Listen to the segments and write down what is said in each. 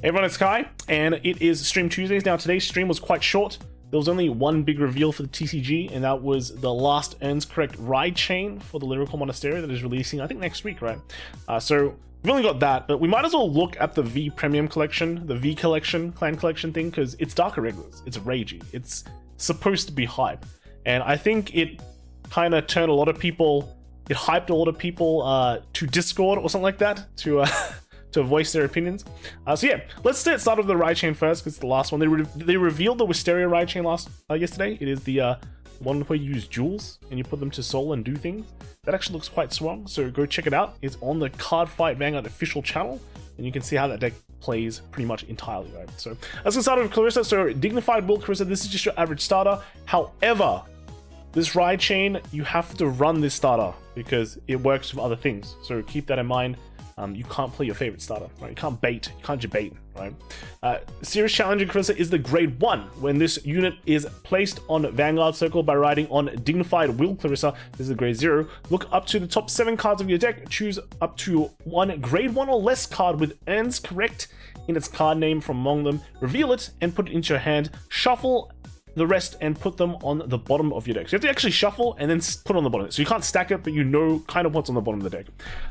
Everyone, it's Kai, and it is Stream Tuesdays. Now, today's stream was quite short. There was only one big reveal for the TCG, and that was the last Ends Correct ride chain for the Lyrical Monastery that is releasing, I think, next week, right? So we've only got that, but we might as well look at the V Premium Collection, the V Collection, Clan Collection thing, because it's Dark Irregulars, it's ragey, it's supposed to be hype, and I think it kind of turned a lot of people, it hyped a lot of people to Discord or something like that, to voice their opinions. So yeah, let's start with the ride chain first, because it's the last one. They revealed the Wisteria ride chain yesterday. It is the one where you use jewels and you put them to soul and do things. That actually looks quite strong, so go check it out. It's on the Cardfight Vanguard official channel, and you can see how that deck plays pretty much entirely, right? So let's get started with Clarissa. So Dignified Will Clarissa, this is just your average starter. However, this ride chain, you have to run this starter because it works with other things. So keep that in mind. You can't play your favorite starter, right? You can't debate, right? Serious Challenger Clarissa is the grade 1. When this unit is placed on Vanguard Circle by riding on Dignified Will Clarissa, this is the grade 0. Look up to the top 7 cards of your deck, choose up to one grade 1 or less card with Ends Correct in its card name from among them, reveal it and put it into your hand, shuffle the rest and put them on the bottom of your deck. So you have to actually shuffle and then put on the bottom. So you can't stack it, but you know kind of what's on the bottom of the deck.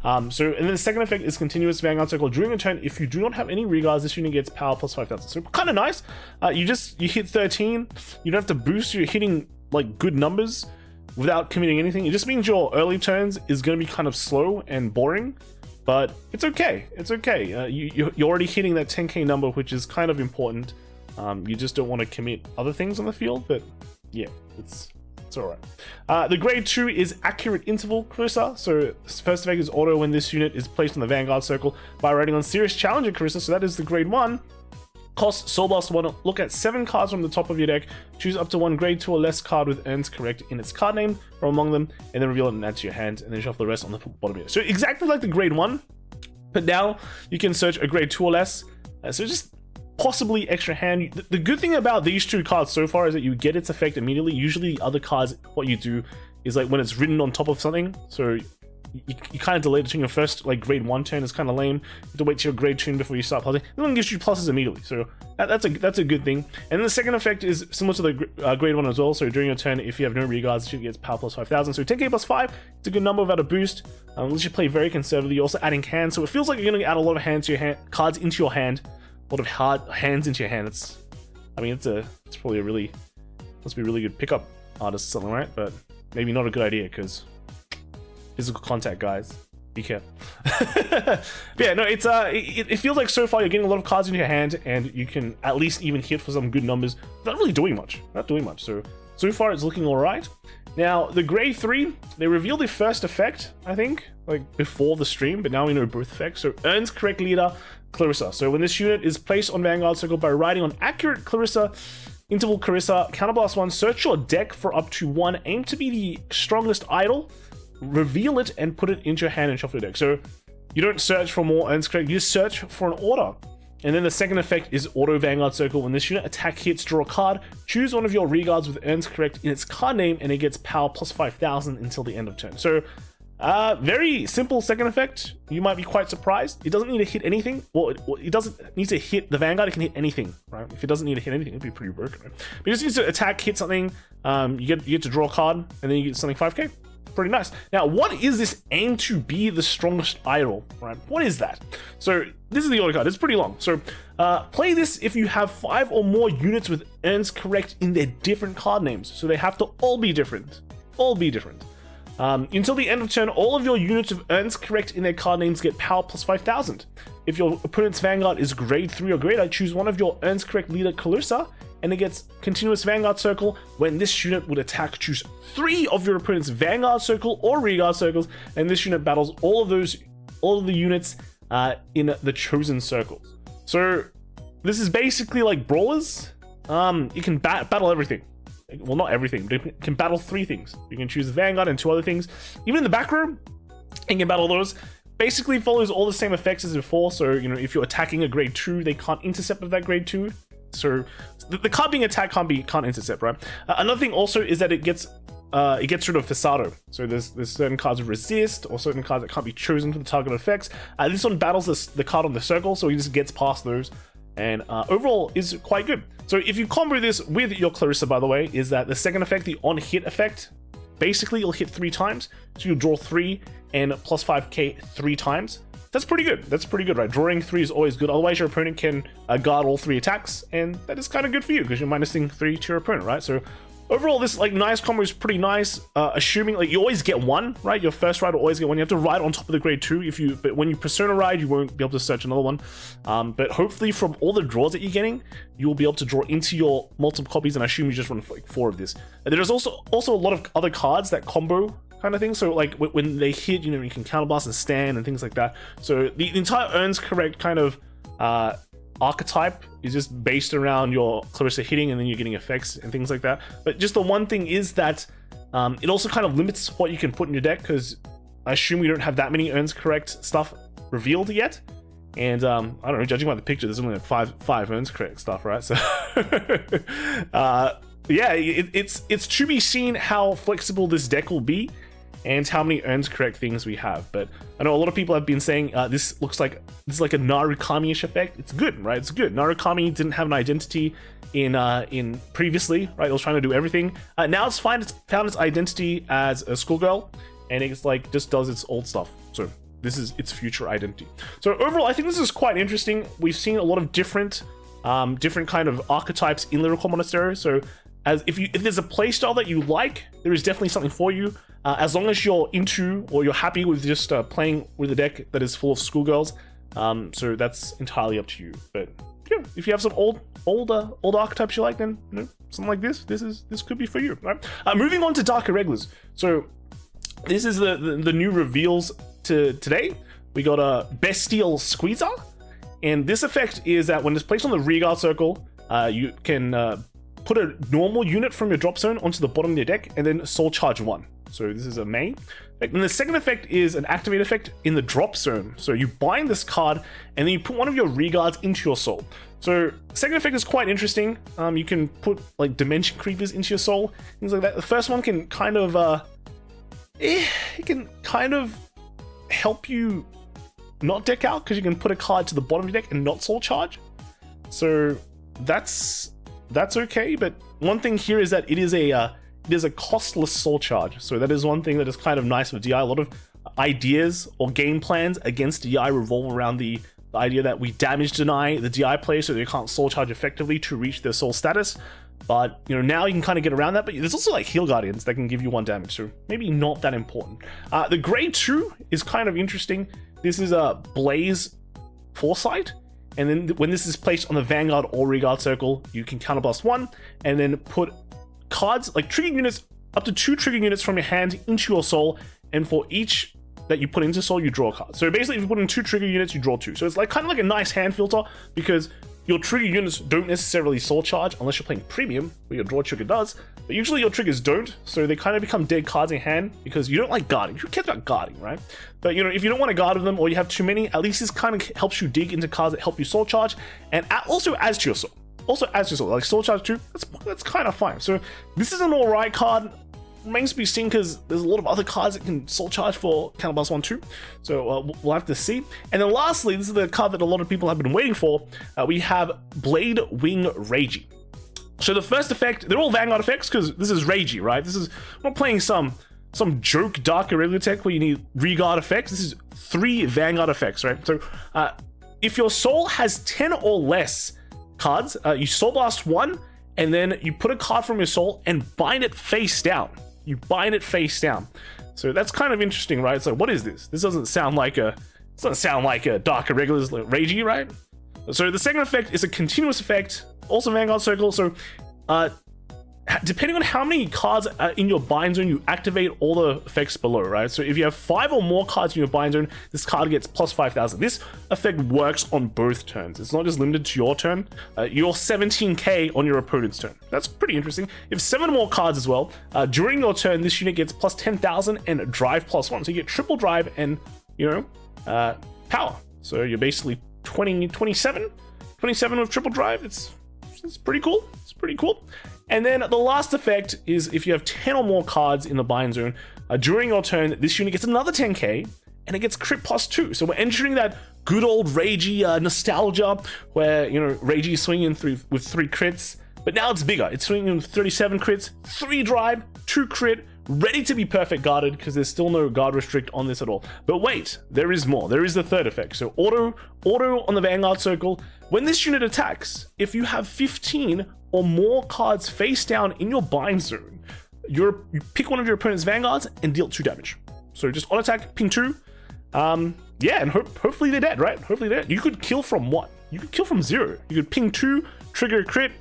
And then the second effect is Continuous Vanguard Circle. During a turn, if you do not have any regards, this unit gets power plus 5,000. So kind of nice. You hit 13. You don't have to boost. You're hitting like good numbers without committing anything. It just means your early turns is going to be kind of slow and boring, but it's okay. It's okay. You're already hitting that 10k number, which is kind of important. You just don't want to commit other things on the field, but yeah, it's alright. The grade 2 is Accurate Interval Clarissa. So first effect is auto when this unit is placed on the Vanguard Circle by riding on Serious Challenger Clarissa. So that is the grade 1. Cost Soul Blast 1. Look at 7 cards from the top of your deck. Choose up to one grade 2 or less card with Ends Correct in its card name from among them, and then reveal it and add to your hand, and then shuffle the rest on the bottom of your deck. So exactly like the grade 1, but now you can search a grade 2 or less. So just possibly extra hand. The good thing about these two cards so far is that you get its effect immediately. Usually the other cards, what you do is like when it's written on top of something, so you kind of delay it to your first like grade 1 turn is kind of lame. You have to wait till your grade 2 before you start plussing. This one gives you pluses immediately, so that's a good thing. And then the second effect is similar to the grade 1 as well. So during your turn, if you have no regards, you get power plus 5,000. So 10k plus 5, it's a good number without a boost. Unless you play very conservatively. You're also adding hands, so it feels like you're going to add a lot of hands to your hand, cards into your hand. A lot of hard hands into your hand. It's probably must be a really good pickup artist or something, right? But maybe not a good idea because physical contact, guys. Be careful. But yeah, no, it feels like so far you're getting a lot of cards into your hand, and you can at least even hit for some good numbers. Not really doing much. So far it's looking alright. Now, the grade 3, they revealed the first effect, I think, like before the stream, but now we know both effects. So Ends Correct Leader Clarissa. So when this unit is placed on Vanguard Circle by riding on Accurate Clarissa, Interval Clarissa, Counterblast 1, search your deck for up to one, aim to be the strongest idol, reveal it and put it into your hand and shuffle your deck. So you don't search for more Ends Correct, you search for an order. And then the second effect is Auto Vanguard Circle. When this unit attack hits, draw a card, choose one of your regards with Ends Correct in its card name, and it gets power plus 5,000 until the end of turn. So very simple second effect. You might be quite surprised. It doesn't need to hit anything. Well, it doesn't need to hit the Vanguard. It can hit anything, right? If it doesn't need to hit anything, it'd be pretty broken, right? But it just needs to attack, hit something. You get to draw a card, and then you get something 5k. Pretty nice. Now, what is this aim to be the strongest idol, right? What is that? So this is the order card. It's pretty long. So play this if you have 5 or more units with Ends Correct in their different card names. So they have to all be different. Until the end of turn, all of your units of Ends Correct in their card names get power plus 5,000. If your opponent's Vanguard is grade 3 or greater, choose one of your Ends Correct leader Clarissa, and it gets Continuous Vanguard Circle. When this unit would attack, choose 3 of your opponent's Vanguard Circle or Regard Circles, and this unit battles all of the units in the chosen circles. So this is basically like Brawlers. You can battle everything. Well, not everything, but it can battle 3 things. You can choose the Vanguard and 2 other things. Even in the back row, you can battle those. Basically follows all the same effects as before. So, you know, if you're attacking a grade 2, they can't intercept with that grade 2. So the card being attacked can't intercept, right? Another thing also is that it gets rid of Fasado. So there's certain cards that resist, or certain cards that can't be chosen for the target effects. This one battles the card on the circle, so he just gets past those. and overall is quite good. So if you combo this with your Clarissa, by the way, is that the second effect, the on hit effect, basically you'll hit 3 times, so you'll draw 3 and plus 5k 3 times. That's pretty good. That's pretty good, right? Drawing 3 is always good. Otherwise, your opponent can guard all 3 attacks, and that is kind of good for you because you're minusing 3 to your opponent, right? So overall, this like nice combo is pretty nice. Assuming like you always get 1, right? Your first ride will always get 1. You have to ride on top of the grade 2. But when you persona ride, you won't be able to search another one. But hopefully, from all the draws that you're getting, you will be able to draw into your multiple copies. And I assume you just run like 4 of this. And there's also a lot of other cards that combo kind of thing. So like when they hit, you know, you can counterblast and stand and things like that. So the entire Earns Correct kind of archetype is just based around your Clarissa hitting, and then you're getting effects and things like that. But just the one thing is that it also kind of limits what you can put in your deck, because I assume we don't have that many Earns Correct stuff revealed yet. And I don't know, judging by the picture, there's only like five Earns Correct stuff, right? So yeah, it's to be seen how flexible this deck will be and how many Earns Correct things we have. But I know a lot of people have been saying this looks like a Narukami-ish effect. It's good, right? It's good. Narukami didn't have an identity in previously, right? It was trying to do everything. Now it's found its identity as a schoolgirl, and it's like just does its old stuff. So this is its future identity. So overall, I think this is quite interesting. We've seen a lot of different kind of archetypes in Lyrical Monastery. So if there's a playstyle that you like, there is definitely something for you. As long as you're into or you're happy with just playing with a deck that is full of schoolgirls, so that's entirely up to you. But yeah, if you have some old archetypes you like, then you know, something like this could be for you, right? Moving on to Dark Irregulars. So this is the new reveals to today. We got a Bestial Squeezer, and this effect is that when it's placed on the rearguard circle, you can put a normal unit from your drop zone onto the bottom of your deck, and then Soul Charge 1. So this is a main. And the second effect is an activate effect in the drop zone. So you bind this card, and then you put one of your rearguards into your soul. So second effect is quite interesting. You can put like Dimension Creepers into your soul, things like that. The first one can kind of it can kind of help you not deck out, because you can put a card to the bottom of your deck and not soul charge. So that's okay. But one thing here is that it is a costless soul charge. So that is one thing that is kind of nice with DI. A lot of ideas or game plans against DI revolve around the idea that we damage deny the DI player so they can't soul charge effectively to reach their soul status. But you know, now you can kind of get around that. But there's also like Heal Guardians that can give you 1 damage, so maybe not that important. The grade 2 is kind of interesting. This is a Blaze Foresight, and then when this is placed on the Vanguard or Rearguard circle, you can counterblast 1, and then put cards like trigger units, up to 2 trigger units from your hand into your soul, and for each that you put into soul, you draw a card. So basically, if you put in 2 trigger units, you draw 2. So it's like kind of like a nice hand filter, because your trigger units don't necessarily soul charge unless you're playing premium, where your draw trigger does, but usually your triggers don't, so they kind of become dead cards in hand because you don't like guarding. Who cares about guarding, right? But you know, if you don't want to guard with them, or you have too many, at least this kind of helps you dig into cards that help you soul charge, and also adds to your soul. Like Soul Charge 2, that's kind of fine. So this is an alright card. Remains to be seen, because there's a lot of other cards that can Soul Charge for counterblast 1 too. So we'll have to see. And then lastly, this is the card that a lot of people have been waiting for. We have Blade Wing Reiji. So the first effect, they're all Vanguard effects, because this is Reiji, right? I'm not playing some joke Dark Irregular tech where you need Rearguard effects. This is 3 Vanguard effects, right? So if your soul has 10 or less cards, you Soul Blast 1, and then you put a card from your soul and bind it face down. So that's kind of interesting, right? It's like, what is this? This doesn't sound like a Dark Irregulars like Reiji, right? So the second effect is a continuous effect, also Vanguard Circle. So depending on how many cards are in your bind zone, you activate all the effects below, right? So if you have 5 or more cards in your bind zone, this card gets plus 5,000. This effect works on both turns. It's not just limited to your turn. You're 17k on your opponent's turn. That's pretty interesting. If 7 more cards as well, during your turn, this unit gets plus 10,000 and drive plus 1. So you get triple drive and, you know, power. So you're basically 27 with triple drive. It's pretty cool. It's pretty cool. And then the last effect is if you have 10 or more cards in the bind zone, during your turn, this unit gets another 10k, and it gets crit plus 2. So we're entering that good old Ragey nostalgia, where, you know, Ragey is swinging through with 3 crits, but now it's bigger. It's swinging with 37 crits, 3 drive, 2 crit, ready to be perfect guarded, because there's still no guard restrict on this at all. But wait, there is more. There is the third effect. So auto on the Vanguard circle. When this unit attacks, if you have 15 or more cards face down in your bind zone, you pick one of your opponent's Vanguards and deal 2 damage. So just on attack, ping 2. Yeah, and hopefully they're dead, right? Hopefully they're dead. You could kill from what? You could kill from 0. You could ping 2, trigger a crit,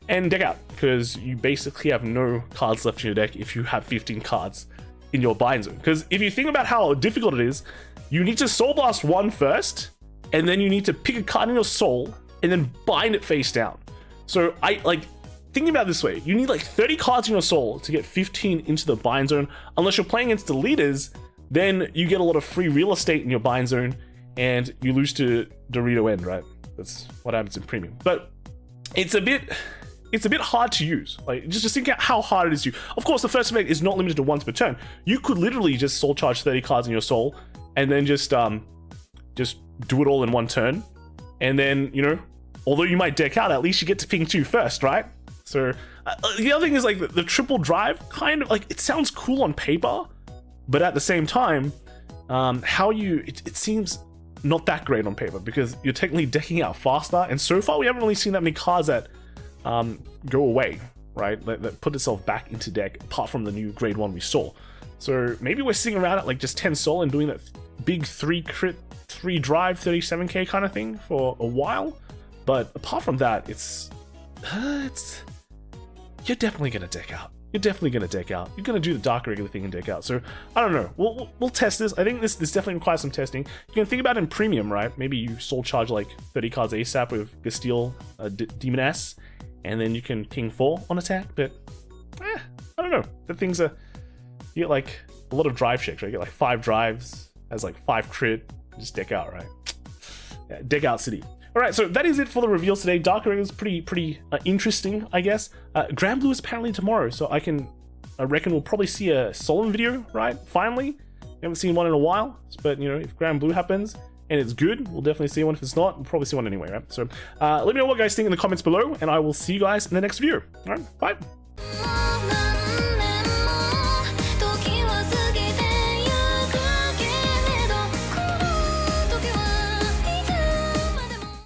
and deck out, because you basically have no cards left in your deck if you have 15 cards in your bind zone. Because if you think about how difficult it is, you need to Soul Blast 1 first, and then you need to pick a card in your soul, and then bind it face down. So thinking about it this way, you need like 30 cards in your soul to get 15 into the bind zone. Unless you're playing against the leaders, then you get a lot of free real estate in your bind zone, and you lose to Dorito End, right? That's what happens in Premium. But it's a bit hard to use. Like, just think out how hard it is to use. Of course, the first effect is not limited to once per turn. You could literally just soul charge 30 cards in your soul, and then just do it all in 1 turn. And then, you know, although you might deck out, at least you get to ping 2 first, right? So the other thing is, like, the triple drive, kind of like, it sounds cool on paper, but at the same time, it seems not that great on paper, because you're technically decking out faster, and so far we haven't really seen that many cards that go away, right? That put itself back into deck, apart from the new grade 1 we saw. So maybe we're sitting around at like just 10 soul and doing that big 3 crit, 3 drive, 37k kind of thing for a while. But apart from that, you're definitely gonna deck out. You're definitely gonna deck out. You're gonna do the dark regular thing and deck out. So I don't know. We'll test this. I think this definitely requires some testing. You can think about it in Premium, right? Maybe you soul charge like 30 cards ASAP with Gasteel, Demoness, and then you can ping 4 on attack. But I don't know. The things are, you get like a lot of drive checks, right? You get like 5 drives, has like 5 crit, just deck out, right? Yeah, deck out city. All right, so that is it for the reveals today. Dark Regular is pretty interesting, I guess. Grand Blue is apparently tomorrow, so I reckon we'll probably see a Solemn video, right? Finally, we haven't seen one in a while, but you know, if Grand Blue happens and it's good, we'll definitely see one. If it's not, we'll probably see one anyway, right? So let me know what you guys think in the comments below, and I will see you guys in the next video. All right, bye.